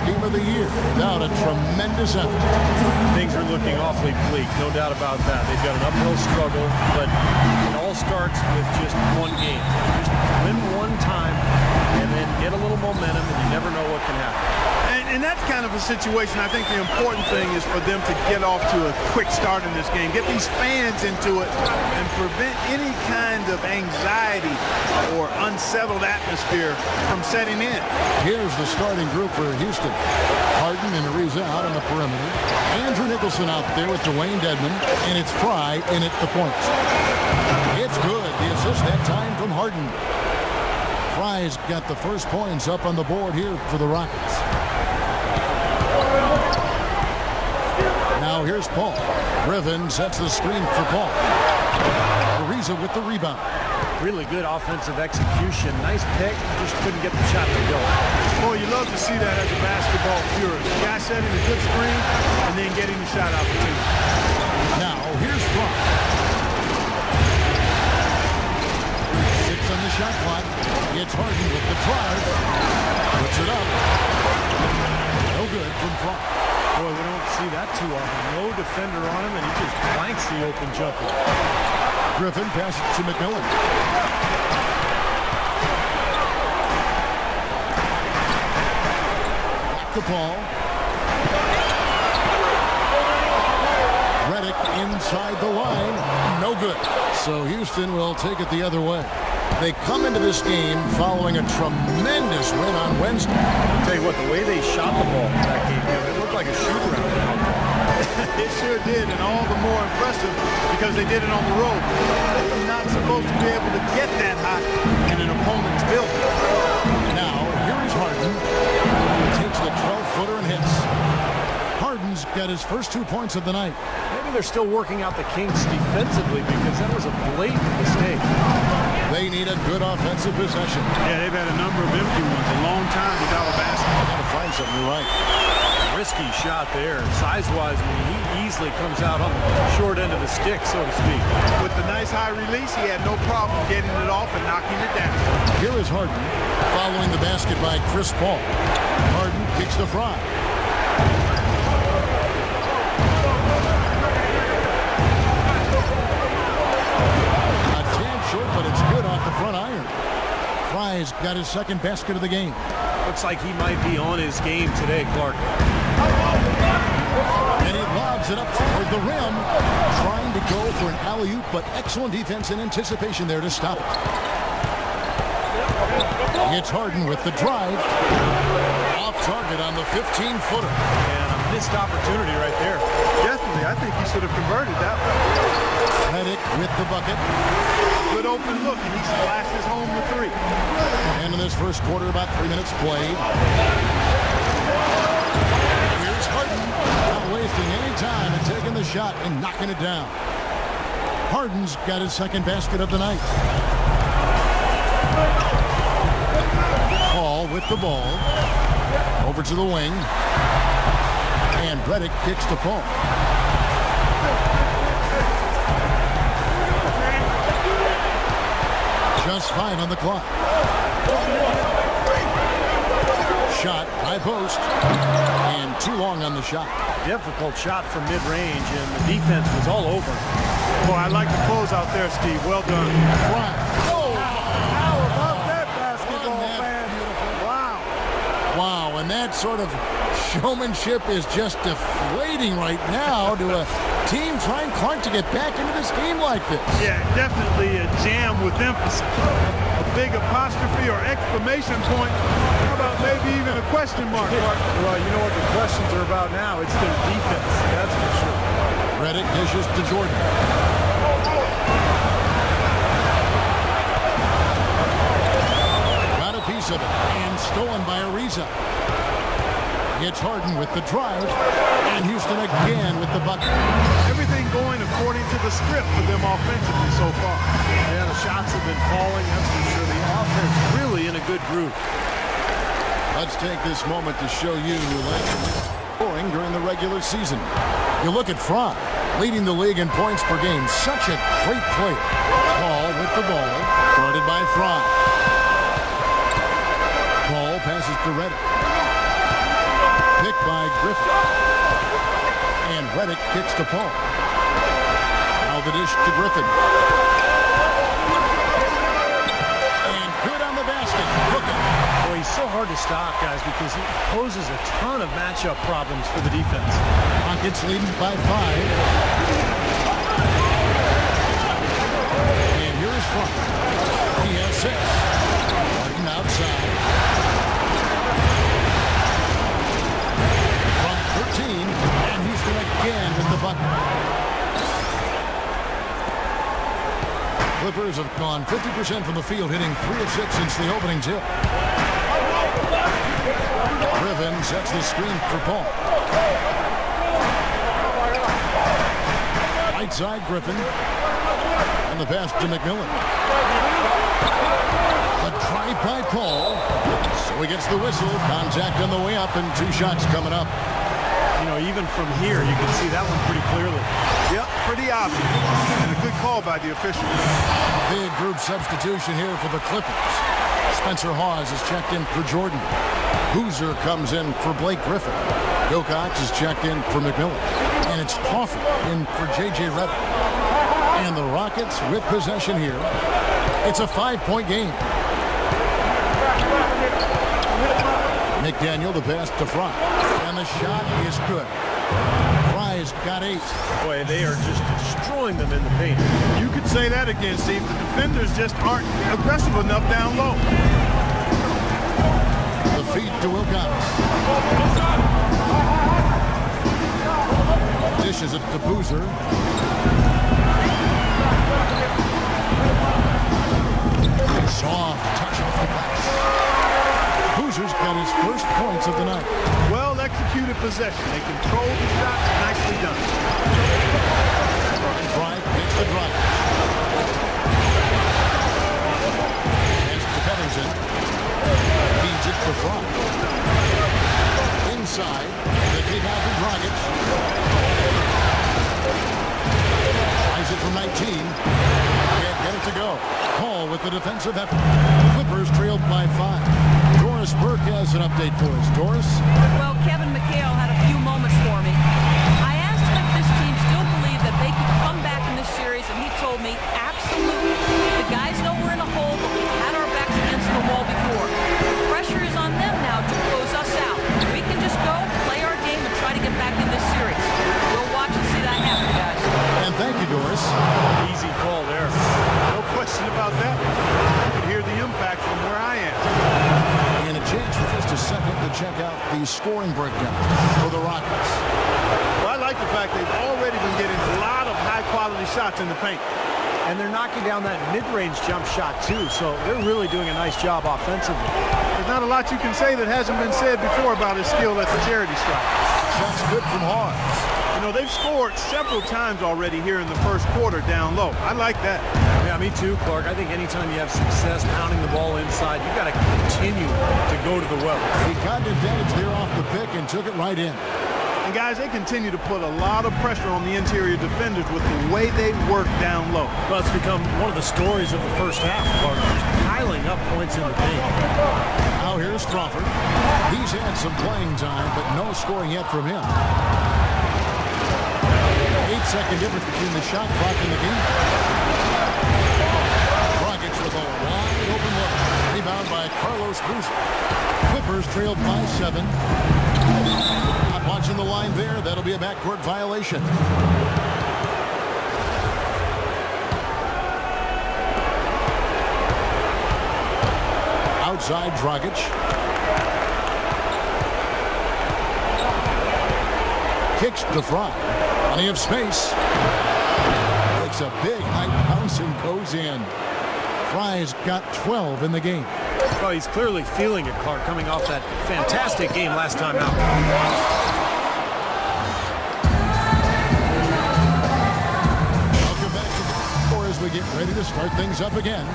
game of the year without a tremendous effort. Things are looking awfully bleak, no doubt about that. They've got an uphill struggle, but it all starts with just one game. Just win one time and then get a little momentum, and you never know what can happen. And that's kind of a situation. I think the important thing is for them to get off to a quick start in this game. Get these fans into it and prevent any kind of anxiety or unsettled atmosphere from setting in. Here's the starting group for Houston. Harden and Ariza out on the perimeter. Andrew Nicholson out there with Dwayne Dedmon. And it's Fry in at the point. It's good. The assist that time from Harden. Fry's got the first points up on the board here for the Rockets. Now here's Paul. Griffin sets the screen for Paul. Ariza with the rebound. Really good offensive execution. Nice pick. Just couldn't get the shot to go. Boy, you love to see that as a basketball purist. The guy setting a good screen and then getting the shot opportunity. Now here's Fry. 6 on the shot clock. It's Harden with the drive. Puts it up. No good from Fry. Boy, we don't see that too often. No defender on him, and he just blanks the open jumper. Griffin passes to McMillan. Back to Paul. Redick inside the line. No good. So Houston will take it the other way. They come into this game following a tremendous win on Wednesday. I'll tell you what, the way they shot the ball in that game, it looked like a shoot-around. It sure did, and all the more impressive because they did it on the road. They're not supposed to be able to get that hot in an opponent's building. Now, here is Harden. Takes the 12-footer and hits. Harden's got his first 2 points of the night. Maybe they're still working out the kinks defensively because that was a blatant mistake. They need a good offensive possession. Yeah, they've had a number of empty ones, a long time without a basket. Got to find something right. Risky shot there. Size-wise, I mean, he easily comes out on the short end of the stick, so to speak. With the nice high release, he had no problem getting it off and knocking it down. Here is Harden, following the basket by Chris Paul. Harden kicks to Fry. A tad short, but it's good off the front iron. Fry's got his second basket of the game. Looks like he might be on his game today, Clark. And he lobs it up toward the rim, trying to go for an alley-oop, but excellent defense and anticipation there to stop it. It's Harden with the drive. Off target on the 15-footer. And a missed opportunity right there. Definitely, I think he should have converted that one. Redick with the bucket. Good open look, and he splashes home the 3. And in this first quarter, about 3 minutes played. Here's Harden, not wasting any time and taking the shot and knocking it down. Harden's got his second basket of the night. Paul with the ball. Over to the wing. And Redick kicks to Paul. Just 5 on the clock. Shot, high post, and too long on the shot. Difficult shot from mid-range, and the defense was all over. Boy, I like the close out there, Steve. Well done. Oh, how about that basketball, man? Wow. Wow, and that sort of showmanship is just deflating right now to a team trying, Clark, to get back into this game like this. Yeah, definitely a jam with emphasis. A big apostrophe or exclamation point. How about maybe even a question mark, Clark? Well, you know what the questions are about now. It's their defense, that's for sure. Redick dishes to Jordan. Got a piece of it and stolen by Ariza. It's Harden with the drive, and Houston again with the bucket. Everything going according to the script for them offensively so far. Yeah, the shots have been falling, that's for sure. The offense really in a good group. Let's take this moment to show you who led scoring during the regular season. You look at Fry, leading the league in points per game. Such a great player. Paul with the ball, guarded by Fry. Paul passes to Redick. Reddick kicks to Paul. Now the dish to Griffin. And good on the basket. Looking. Boy, he's so hard to stop, guys, because he poses a ton of matchup problems for the defense. Rockets leading by 5. And here is Frank. He has 6. Martin outside. From 13, and Houston again with the bucket. Clippers have gone 50% from the field, hitting 3 of 6 since the opening tip. Griffin sets the screen for Paul. Right side Griffin. And the pass to McMillan. A drive by Paul. So he gets the whistle. Contact on the way up and 2 shots coming up. You know, even from here, you can see that one pretty clearly. Yep, pretty obvious. And a good call by the official. Big group substitution here for the Clippers. Spencer Hawes is checked in for Jordan. Boozer comes in for Blake Griffin. Wilcox is checked in for McMillan. And it's Crawford in for J.J. Redick. And the Rockets with possession here. It's a 5-point game. McDaniel, the pass to Fry. And the shot is good. Fry's got 8. Boy, they are just destroying them in the paint. You could say that again, Steve. The defenders just aren't aggressive enough down low. The feed to Wilcox. Dishes it to Boozer. Soft touch off the glass. Boozer's got his first points of the night. Well executed possession. They controlled the shot. Nicely done. Fry gets the drive. Pass to Petterson. Feeds it for Fry. Inside. They kick out to Dragic. Tries it from 19. Can't get it to go. Paul with the defensive effort. Clippers trailed by 5. Doris Burke has an update for us. Doris? Well, Kevin McHale had a few moments for me. I asked him if this team still believed that they could come back in this series, and he told me, absolutely. The guys know we're in a hole, but we've had our backs against the wall before. The pressure is on them now to close us out. We can just go, play our game, and try to get back in this series. We'll watch and see that happen, guys. And thank you, Doris. Easy call there. No question about that. You can hear the impact from where I am. And a chance for just a second to check out the scoring breakdown for the Rockets. Well, I like the fact they've already been getting a lot of high-quality shots in the paint. And they're knocking down that mid-range jump shot, too, so they're really doing a nice job offensively. There's not a lot you can say that hasn't been said before about his skill at the charity stripe. Shots good from Hawes. You know, they've scored several times already here in the first quarter down low. I like that. Yeah, me too, Clark. I think anytime you have success pounding the ball inside, you've got to continue to go to the well. He got an advantage there off the pick and took it right in. And guys, they continue to put a lot of pressure on the interior defenders with the way they work down low. Well, it's become one of the stories of the first half, Clark. Just piling up points in the paint. Now here's Crawford. He's had some playing time, but no scoring yet from him. 8-second difference between the shot clock and the game. Rockets with a wide open look. Rebound by Carlos Boozer. Clippers trailed by 7. Not watching the line there. That'll be a backcourt violation. Outside Dragic. Kicks to Fry. Plenty of space. Takes a big high bounce and goes in. Fry's got 12 in the game. Well, he's clearly feeling it, Clark, coming off that fantastic game last time out. Welcome back to the floor as we get ready to start things up again.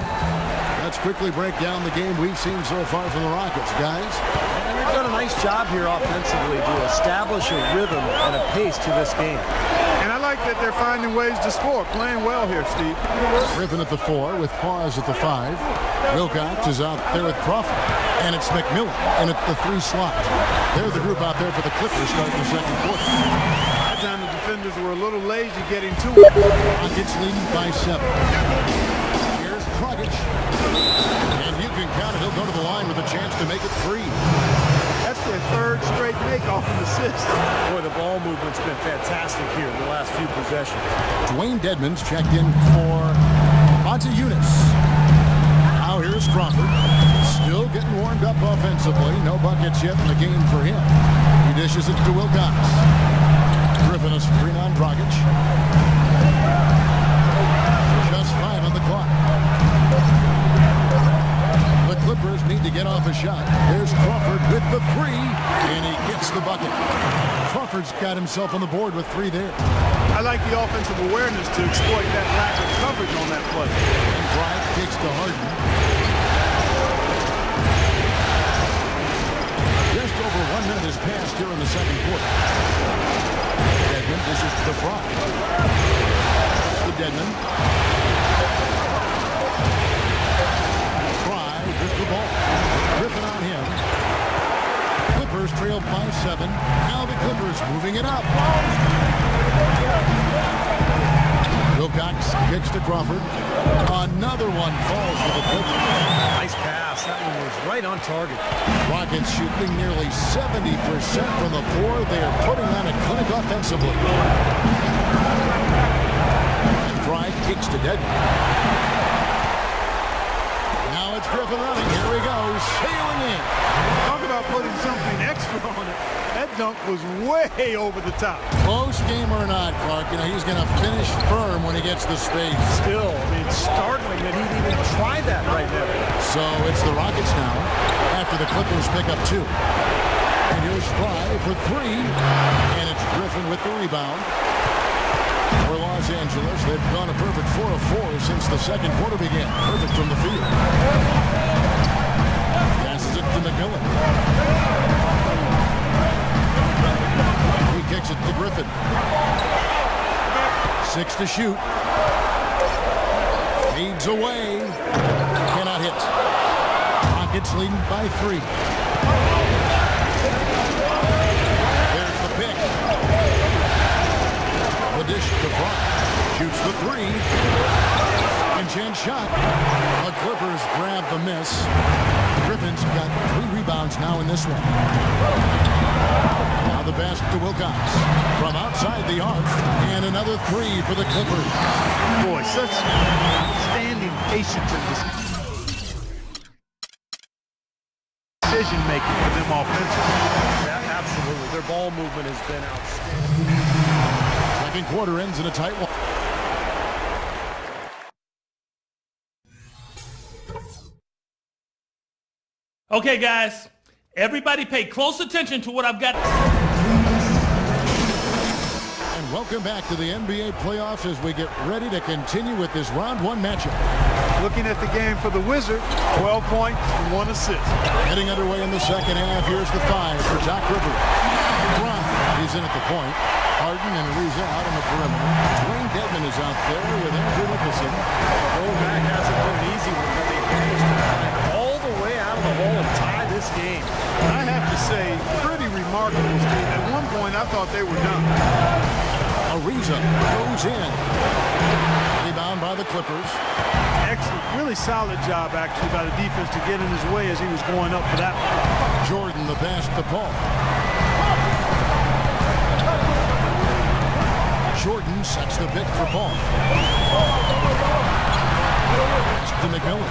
Let's quickly break down the game we've seen so far from the Rockets, guys. And they've done a nice job here offensively to establish a rhythm and a pace to this game. And I like that they're finding ways to score. Playing well here, Steve. Griffin at the 4 with Pause at the 5. Wilcox is out there with Crawford. And it's McMillan in at the 3 slot. They're the group out there for the Clippers starting the second quarter. That time the defenders were a little lazy getting to it. Rockets leading by 7. Here's Dragic. And you can count it. He'll go to the line with a chance to make it 3. That's their third straight make off an assist. Boy, the ball movement's been fantastic here in the last few possessions. Dwayne Dedmon's checked in for Eunice. Now here's Crawford. Still getting warmed up offensively. No buckets yet in the game for him. He dishes it to Wilcox. Griffin a screen on Dragic. Just 5 on the clock. The Clippers need to get off a shot. There's Crawford with the 3, and he gets the bucket. Crawford's got himself on the board with 3 there. I like the offensive awareness to exploit that lack of coverage on that play. And Bryant kicks to Harden. Just over 1 minute has passed here in the second quarter. Dedmon dishes to the Fry. To Dedmon. Fry with the ball. Griffin on him. Clippers trailed by 7. Now the Clippers moving it up. Wilcox kicks to Crawford. Another one falls for the Clippers. Nice pass. That one was right on target. Rockets shooting nearly 70% from the floor. They are putting on a clinic offensively. And Fry kicks to Dedmon. Now it's Griffin running. Here he goes. Sailing in. Talk about putting something extra on it. That dunk was way over the top. Close game or not, Clark, he's going to finish firm when he gets the space. Still, it's startling that he'd even try that right now. So it's the Rockets now after the Clippers pick up 2. And here's Fry for 3. And it's Griffin with the rebound. For Los Angeles, they've gone a perfect 4 of 4 since the second quarter began. Perfect from the field. Passes it to McMillan. He kicks it to Griffin. 6 to shoot. Fades away. Cannot hit. Rockets leading by 3. There's the pick. The dish to Fry. Shoots the 3. And chance shot. The Clippers grab the miss. Griffin's got 3 rebounds now in this one. Now the pass to Wilcox. From outside the arc. And another 3 for the Clippers. Boy, such outstanding patience in this decision making for them offensively. Yeah, absolutely. Their ball movement has been outstanding. Second quarter ends in a tight one. Okay, guys, everybody pay close attention to what I've got. And welcome back to the NBA playoffs as we get ready to continue with this round 1 matchup. Looking at the game for the Wizards, 12 points and 1 assist. Getting underway in the second half. Here's the 5 for Doc Rivers. He's in at the point. Harden and Ariza out on the perimeter. Dwayne Dedmon is out there with Andrew Nicholson. Going back hasn't been an easy one, but they managed to climb all the way out of the hole and tie this game. I have to say, pretty remarkable, Steve. At one point, I thought they were done. Ariza goes in. Rebound by the Clippers. Excellent, really solid job, actually, by the defense to get in his way as he was going up for that one. Jordan the pass to Paul. Jordan sets the pick for Paul. Pass to McMillan.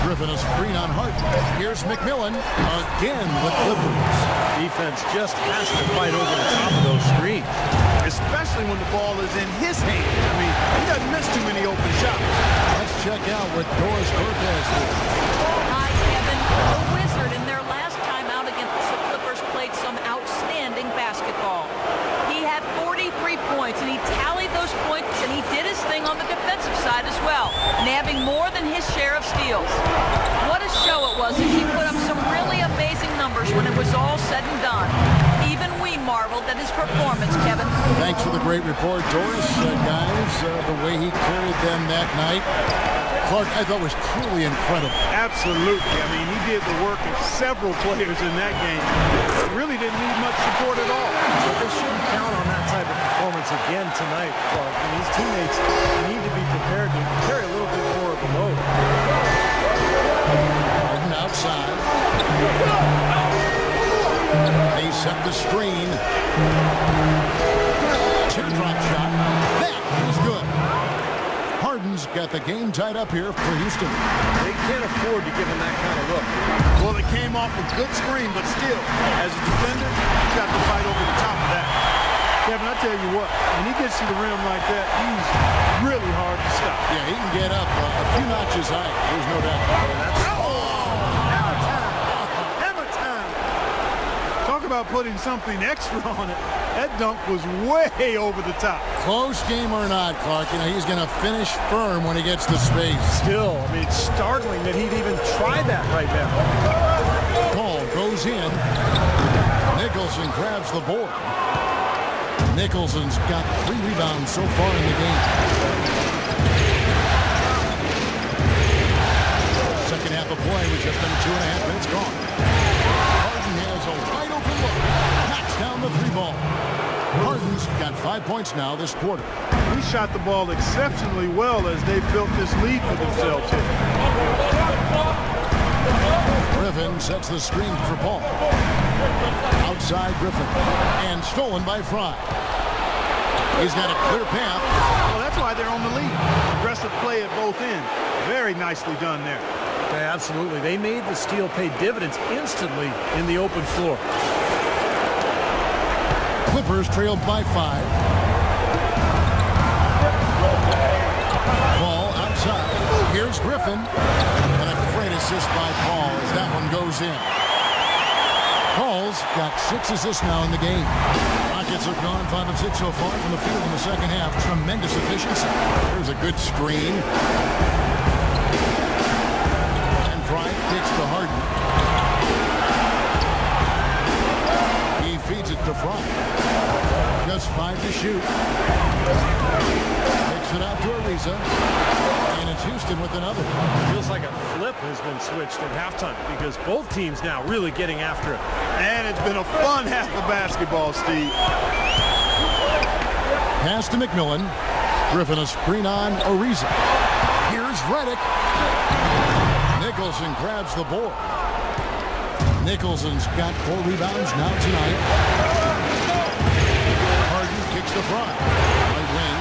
Griffin a screen on Hart. Here's McMillan again with Clippers. Defense just has to fight over the top of those screens. Especially when the ball is in his hand. I mean, he doesn't miss too many open shots. Let's check out what Doris Burke has to do. Hi, Kevin. The Wizard, in their last time out against the Clippers, played some outstanding basketball. He had 43 points, and he tallied those points, and he did his thing on the defensive side as well, nabbing more than his share of steals. What a show it was as he put up some really amazing numbers when it was all said and done. Even we marveled at his performance, Kevin. Thanks for the great report, Doris. Guys, the way he carried them that night, Clark, I thought was truly incredible. Absolutely. I mean, he did the work of several players in that game. Really didn't need much support at all. But they shouldn't count on type of performance again tonight, Clark. And his teammates need to be prepared to carry a little bit more of a load. Harden outside. They set the screen. Teardrop shot. That is good. Harden's got the game tied up here for Houston. They can't afford to give him that kind of look. Well, it came off a good screen, but still, as a defender, you got to fight over the top of that. Kevin, I tell you what, when he gets to the rim like that, he's really hard to stop. Yeah, he can get up a few notches high. There's no doubt. Hammer time. Talk about putting something extra on it. That dunk was way over the top. Close game or not, Clark, you know, he's going to finish firm when he gets the space. Still, I mean, it's startling that he'd even try that right now. Ball goes in. Nicholson grabs the board. Nicholson's got 3 rebounds so far in the game. Second half of play with just under 2.5 minutes gone. Harden has a wide open look. Knocks down the 3 ball. Harden's got 5 points now this quarter. He shot the ball exceptionally well as they built this lead for themselves here. Griffin sets the screen for Paul. Outside Griffin. And stolen by Fry. He's got a clear path. Well, that's why they're on the lead. Aggressive play at both ends. Very nicely done there. Yeah, absolutely. They made the steal pay dividends instantly in the open floor. Clippers trailed by 5. Ball outside. Here's Griffin. And a great assist by Paul as that one goes in. Paul's got 6 assists now in the game. Rockets have gone 5 of 6 so far from the field in the second half. Tremendous efficiency. There's a good screen. And Fry kicks to Harden. He feeds it to Fry. Just 5 to shoot. Takes it out to Ariza. And it's Houston with another. Feels like a flip has been switched at halftime because both teams now really getting after it. And it's been a fun half of basketball, Steve. Pass to McMillan. Griffin a screen on Ariza. Here's Redick. Nicholson grabs the board. Nicholson's got 4 rebounds now tonight. Harden kicks the Fry. Right wing.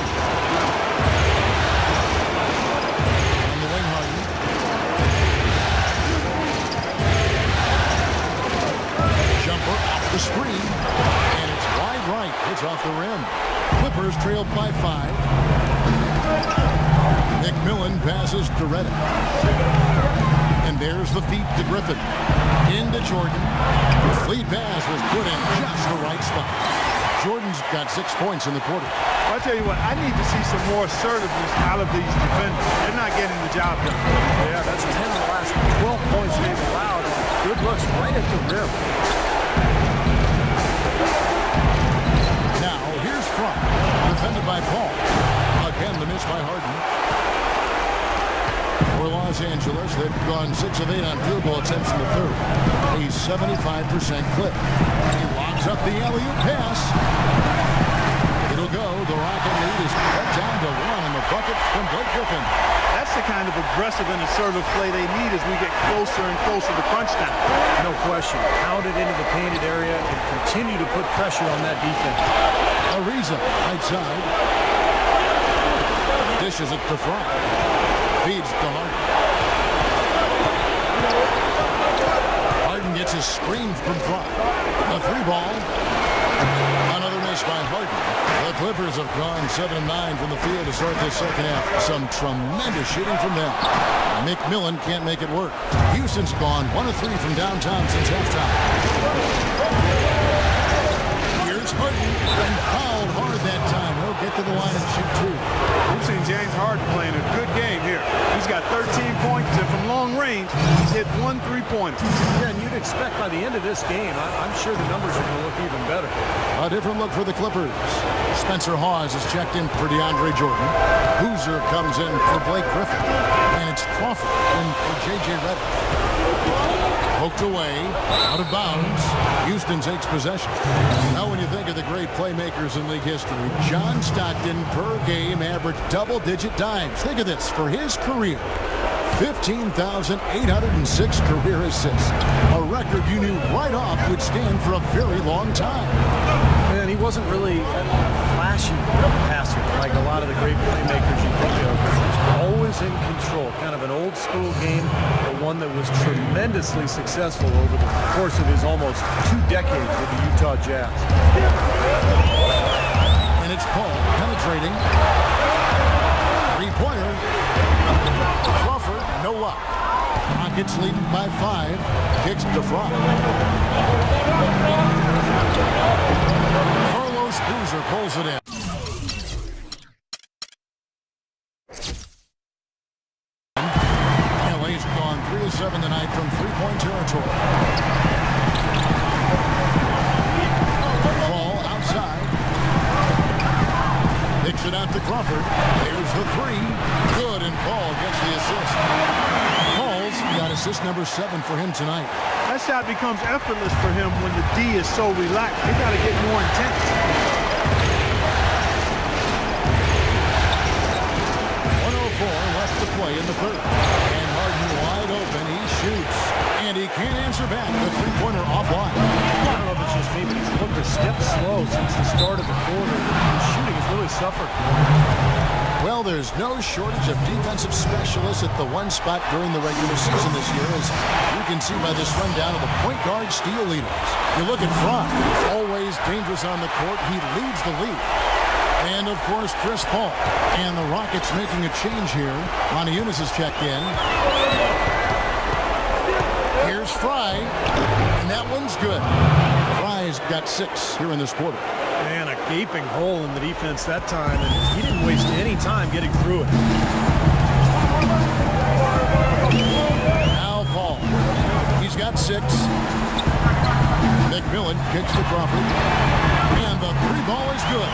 On the wing, Harden. Jumper off the screen. And it's wide right. It's off the rim. Clippers trailed by 5. McMillan passes to Redick. And there's the feet to Griffin. Into Jordan. Lead pass was put in just the right spot. Jordan's got 6 points in the quarter. I'll tell you what, I need to see some more assertiveness out of these defenders. They're not getting the job done. Yeah, that's 10 of the last 12 points they've allowed. Good looks right at the rim. Now, here's Fry. Defended by Paul. Again, the miss by Harden. For Los Angeles, they've gone 6 of 8 on field goal attempts in the third. A 75% clip. He locks up the alley-oop pass. It'll go. The Rocket lead is cut down to 1 in the bucket from Blake Griffin. That's the kind of aggressive and assertive play they need as we get closer and closer to crunch time. No question. Pound it into the painted area and continue to put pressure on that defense. Ariza, right side. Dishes it to Fry. Feeds to Harden. Harden gets his screen from Fry. A 3 ball. Another miss by Harden. The Clippers have gone 7 of 9 from the field to start this second half. Some tremendous shooting from them. McMillan can't make it work. Houston's gone 1 of 3 from downtown since halftime. Here's Harden. And fouled hard that time. He'll get to the line and shoot 2. We've seen James Harden playing a good game here. He's got 13 points, and from long range, he's hit 1 3-pointer. Yeah, and you'd expect by the end of this game, I'm sure the numbers are going to look even better. A different look for the Clippers. Spencer Hawes is checked in for DeAndre Jordan. Hooser comes in for Blake Griffin. And it's Crawford in for J.J. Redick. Poked away, out of bounds. Houston takes possession. Now when you think of the great playmakers in league history, John Stockton per game averaged double-digit dimes. Think of this, for his career, 15,806 career assists. A record you knew right off would stand for a very long time. And he wasn't really a flashy passer like a lot of the great playmakers you think of. He was always in control, kind of an old school game, but one that was tremendously successful over the course of his almost 2 decades with the Utah Jazz. And it's Paul penetrating. Three-pointer. Crawford, no luck. Rockets leading by 5. Kicks to Fry. Carlos Boozer pulls it in. LA's gone 3 of 7 tonight from three-point territory. Ball outside. Picks it out to Crawford. Here's the 3. Good, and Paul gets the assist. Paul's got assist number 7 for him tonight. That shot becomes effortless for him when the D is so relaxed. He got to get more intense. 104 left to play in the third. And Harden wide open. He shoots. And he can't answer back. The three-pointer offline. I don't know if it's just me, but he's looked a step slow since the start of the quarter. His shooting has really suffered. Well, there's no shortage of defensive specialists at the one spot during the regular season this year, as you can see by this rundown of the point guard steal leaders. You look at Fry, always dangerous on the court. He leads the league. And, of course, Chris Paul. And the Rockets making a change here. Monty Eunice has checked in. Here's Fry, and that one's good. Fry's got 6 here in this quarter. Man, a gaping hole in the defense that time, and he didn't waste any time getting through it. Now Paul. He's got 6. McMillan kicks to Crawford. And the 3 ball is good.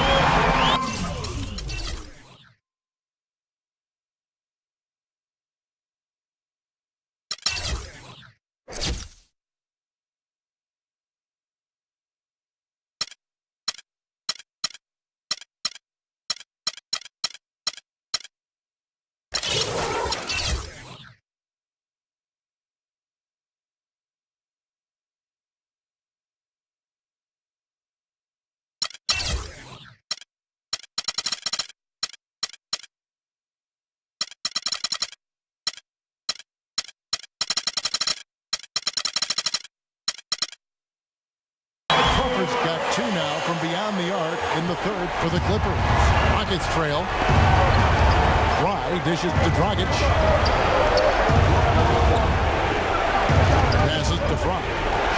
Got 2 now from beyond the arc in the third for the Clippers. Rockets trail. Fry dishes to Dragic. Passes to Fry.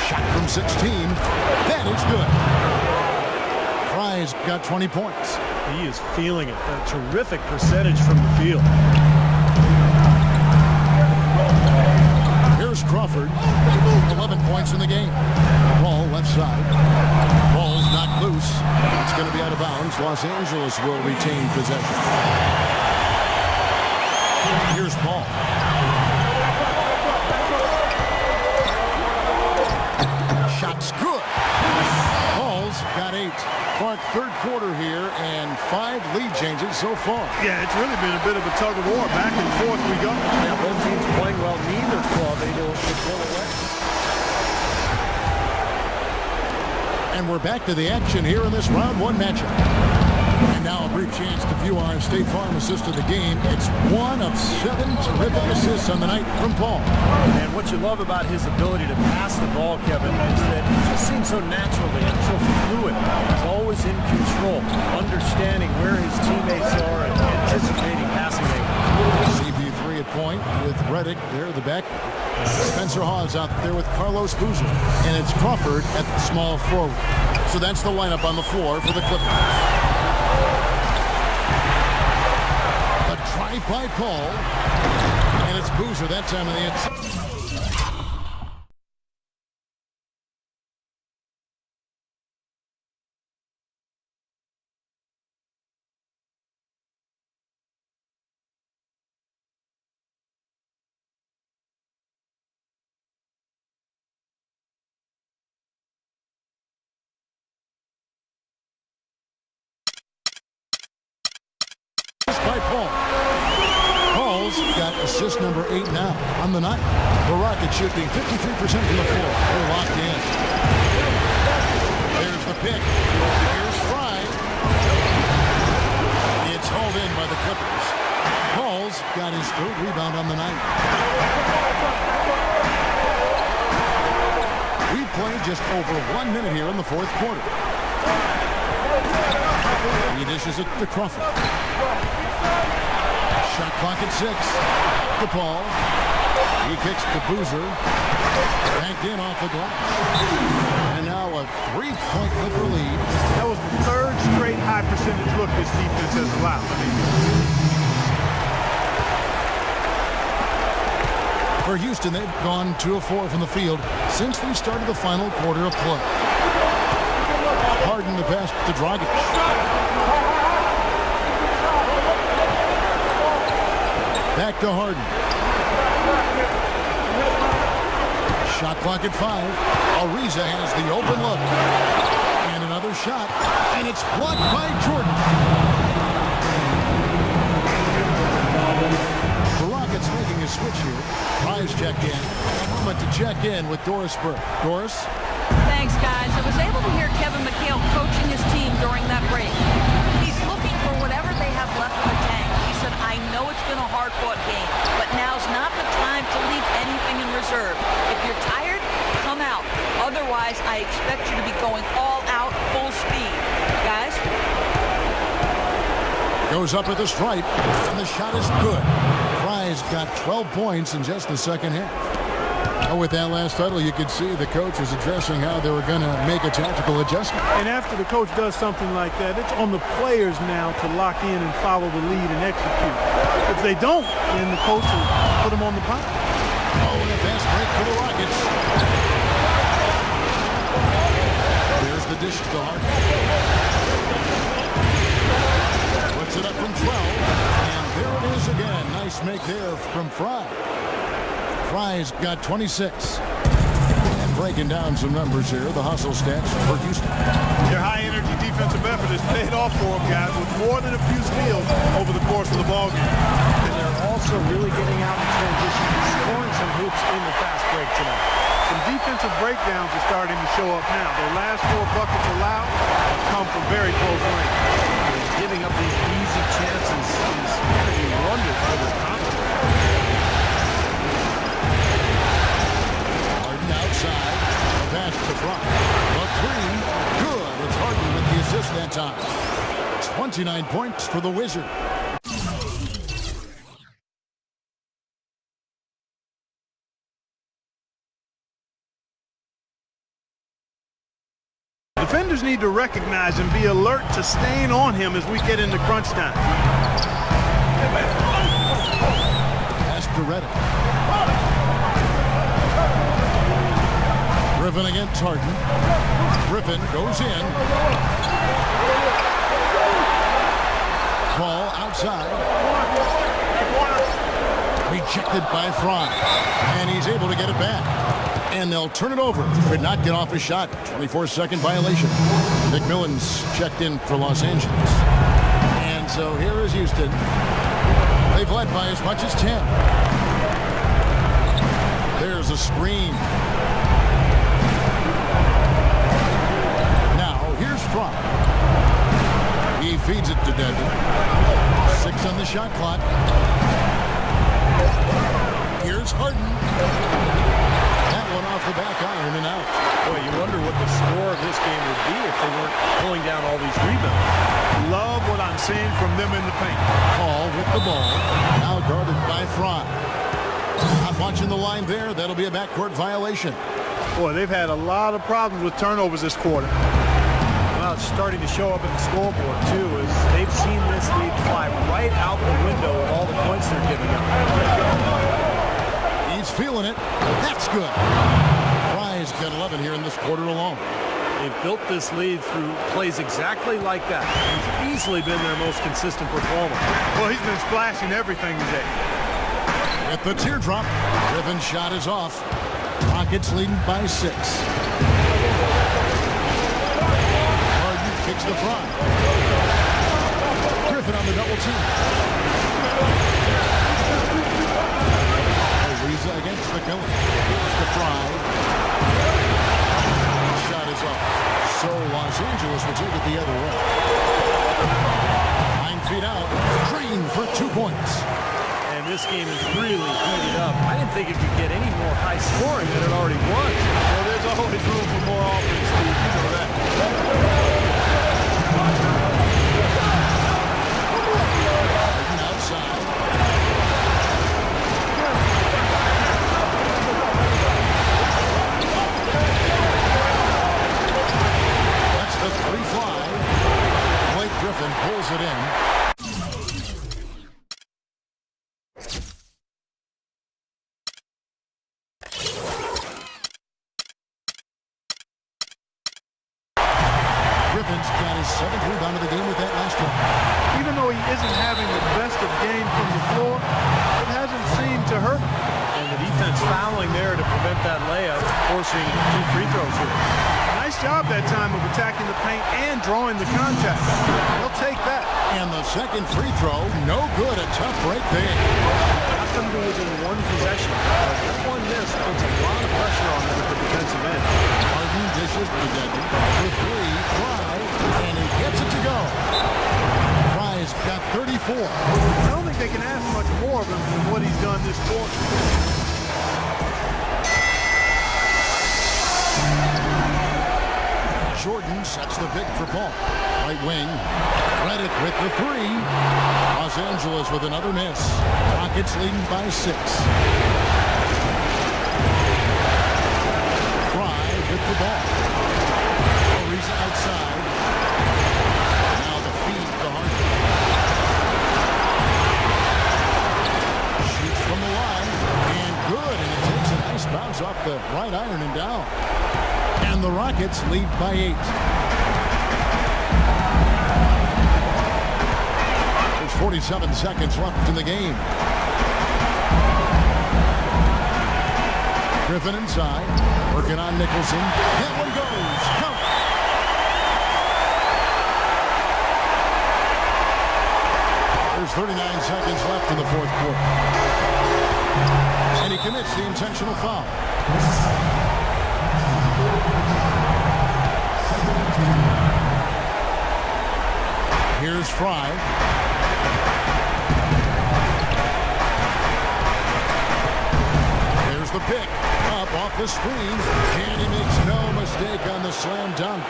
Shot from 16. That is good. Fry's got 20 points. He is feeling it. A terrific percentage from the field. Here's Crawford. 11 points in the game. Ball left side. Ball's not loose. It's going to be out of bounds. Los Angeles will retain possession. Here's Paul. Shot's good. Paul's got 8. Clark, third quarter here, and 5 lead changes so far. Yeah, it's really been a bit of a tug of war. Back and forth we go. Yeah, both teams playing well. Neither club able to pull away. And we're back to the action here in this round 1 matchup. And now a brief chance to view our State Farm assist of the game. It's 1 of 7 terrific assists on the night from Paul. And what you love about his ability to pass the ball, Kevin, is that it just seems so naturally and so fluid. He's always in control, understanding where his teammates are and anticipating passing angles. CP3 at point with Redick there, the back. Spencer Hawes out there with Carlos Boozer. And it's Crawford at the small forward. So that's the lineup on the floor for the Clippers. A drive by Paul. And it's Boozer that time on the inside. Assist number 8 now on the night. The Rockets shooting 53% from the floor. They're locked in. There's the pick. Here's Fry. It's hauled in by the Clippers. Paul's got his 3rd rebound on the night. We played just over 1 minute here in the 4th quarter. He dishes it to Crawford. Shot clock at 6. DePaul. He kicks to Boozer. Banked in off the glass. And now a 3-point Clipper lead. That was the 3rd straight high percentage look this defense has allowed. For Houston, they've gone 2 of 4 from the field since we started the final quarter of play. Harden the pass to Dragic. Back to Harden. Shot clock at 5. Ariza has the open look. And another shot. And it's blocked by Jordan. The Rockets making a switch here. Prize checked in. A moment to check in with Doris Burke. Doris? Thanks, guys. I was able to hear Kevin McHale coaching his team during that break. He's looking for whatever they have left in the tank. He said, I know it's been a hard-fought game, but now's not the time to leave anything in reserve. If you're tired, come out. Otherwise, I expect you to be going all out, full speed. Guys? Goes up at the stripe, and the shot is good. Fry's got 12 points in just the second half. With that last title, you could see the coach was addressing how they were going to make a tactical adjustment. And after the coach does something like that, it's on the players now to lock in and follow the lead and execute. If they don't, then the coach will put them on the pop. Oh, and a fast break for the Rockets. There's the dish to Harden. Puts it up from 12. And there it is again. Nice make there from Fry. Fry's got 26. And breaking down some numbers here, the hustle stats for Houston. Their high-energy defensive effort has paid off for them, guys, with more than a few steals over the course of the ballgame. And they're also really getting out in transition, scoring some hoops in the fast break tonight. Some defensive breakdowns are starting to show up now. Their last 4 buckets allowed have come from very close range. Giving up these easy chances is going to be wonders for their confidence. Outside, a pass to Fry. A 3, good. It's Harden with the assist that time. 29 points for the Wizard. Defenders need to recognize and be alert to staying on him as we get into crunch time. Pass to Reddick. Griffin against Harden. Griffin goes in. Ball outside. Rejected by Fry. And he's able to get it back. And they'll turn it over. Could not get off a shot. 24-second violation. McMillan's checked in for Los Angeles. And so here is Houston. They've led by as much as 10. There's a screen. Fry. He feeds it to Dedmon. 6 on the shot clock. Here's Harden. That one off the back iron and out. Boy, you wonder what the score of this game would be if they weren't pulling down all these rebounds. Love what I'm seeing from them in the paint. Paul with the ball. Now guarded by Fry. Not watching the line there. That'll be a backcourt violation. Boy, they've had a lot of problems with turnovers this quarter. Well, it's starting to show up in the scoreboard, too, as they've seen this lead fly right out the window with all the points they're giving up. He's feeling it. That's good. Fry's got 11 here in this quarter alone. They've built this lead through plays exactly like that. He's easily been their most consistent performer. Well, he's been splashing everything today. With the teardrop, Griffin's shot is off. Rockets leading by 6. Kicks the Fry. Griffin on the double team. Los Angeles will take it the other way. 9 feet out. Green for 2 points. And this game is really heated up. I didn't think it could get any more high scoring than it already was. Well, there's always room for more offense, Steve. You know that. Outside. That's the 3-fly. Blake Griffin pulls it in. Griffin's got his 7th rebound of the game with that last one. Even though he isn't having the best of game from the floor, it hasn't seemed to hurt him. And the defense fouling there to prevent that layup, forcing 2 free throws here. Nice job that time of attacking the paint and drawing the contact. He'll take that. And the second free throw, no good. A tough break there. Got them to within 1 possession. That one miss puts a lot of pressure on them at the defensive end. Harden dishes to Devin. The 3, Fry, and he gets it to go. Fry's got 34. I don't think they can ask much more of him than what he's done this quarter. Jordan sets the pick for Paul. Right wing. Redick with the 3. Los Angeles with another miss. Rockets leading by 6. Fry with the ball. He's outside. Now the feed to Harden. Shoots from the line. And good. And it takes a nice bounce off the right iron and down. And the Rockets lead by 8. There's 47 seconds left in the game. Griffin inside, working on Nicholson. That one goes. Count. There's 39 seconds left in the 4th quarter. And he commits the intentional foul. Here's Fry. There's the pick. Up off the screen. And he makes no mistake on the slam dunk.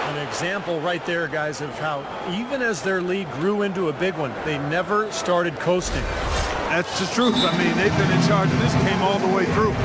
An example right there, guys, of how even as their lead grew into a big one, they never started coasting. That's the truth. I mean, they've been in charge of this game all the way through.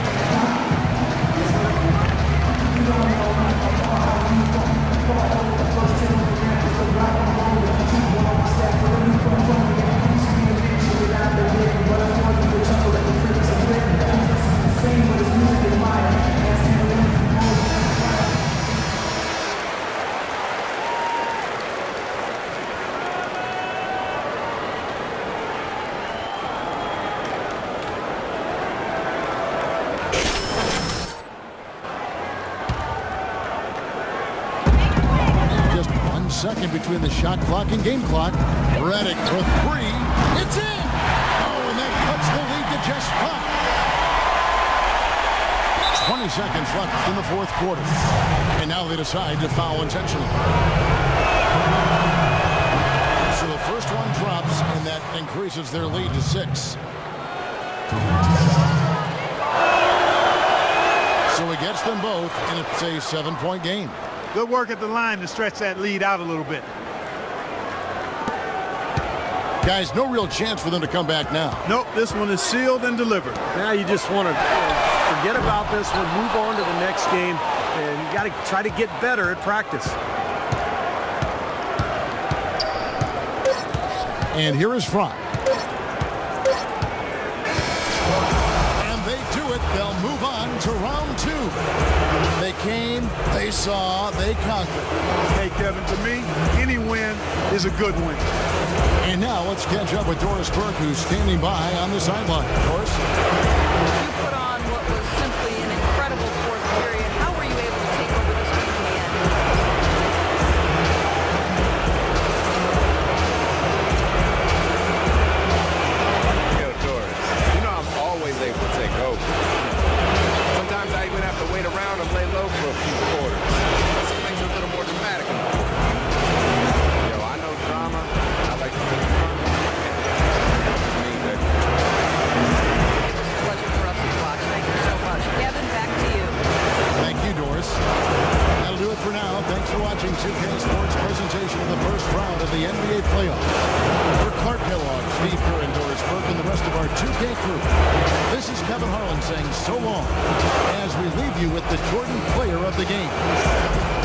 Second between the shot clock and game clock. Redick for 3. It's in! Oh, and that cuts the lead to just 5. 20 seconds left in the 4th quarter. And now they decide to foul intentionally. So the first one drops, and that increases their lead to 6. So he gets them both, and it's a 7-point game. Good work at the line to stretch that lead out a little bit. Guys, no real chance for them to come back now. Nope, this one is sealed and delivered. Now you just want to forget about this one, move on to the next game, and you got to try to get better at practice. And here is Fry. And they do it. They'll move on to round 2. They came, they saw, they conquered. Hey, Kevin, to me, any win is a good win. And now let's catch up with Doris Burke, who's standing by on the sideline. Doris? You put on what was simply an incredible 4th period. How were you able to take over this game in the end? Yo, Doris, you know I'm always able to take over. Sometimes I even have to wait around and lay low for a few quarters. It makes it a little more dramatic. 2K Sports presentation of the first round of the NBA playoffs. For Clark Kellogg, Steve Curran, Doris Burke, and the rest of our 2K crew, this is Kevin Harlan saying so long as we leave you with the Jordan player of the game.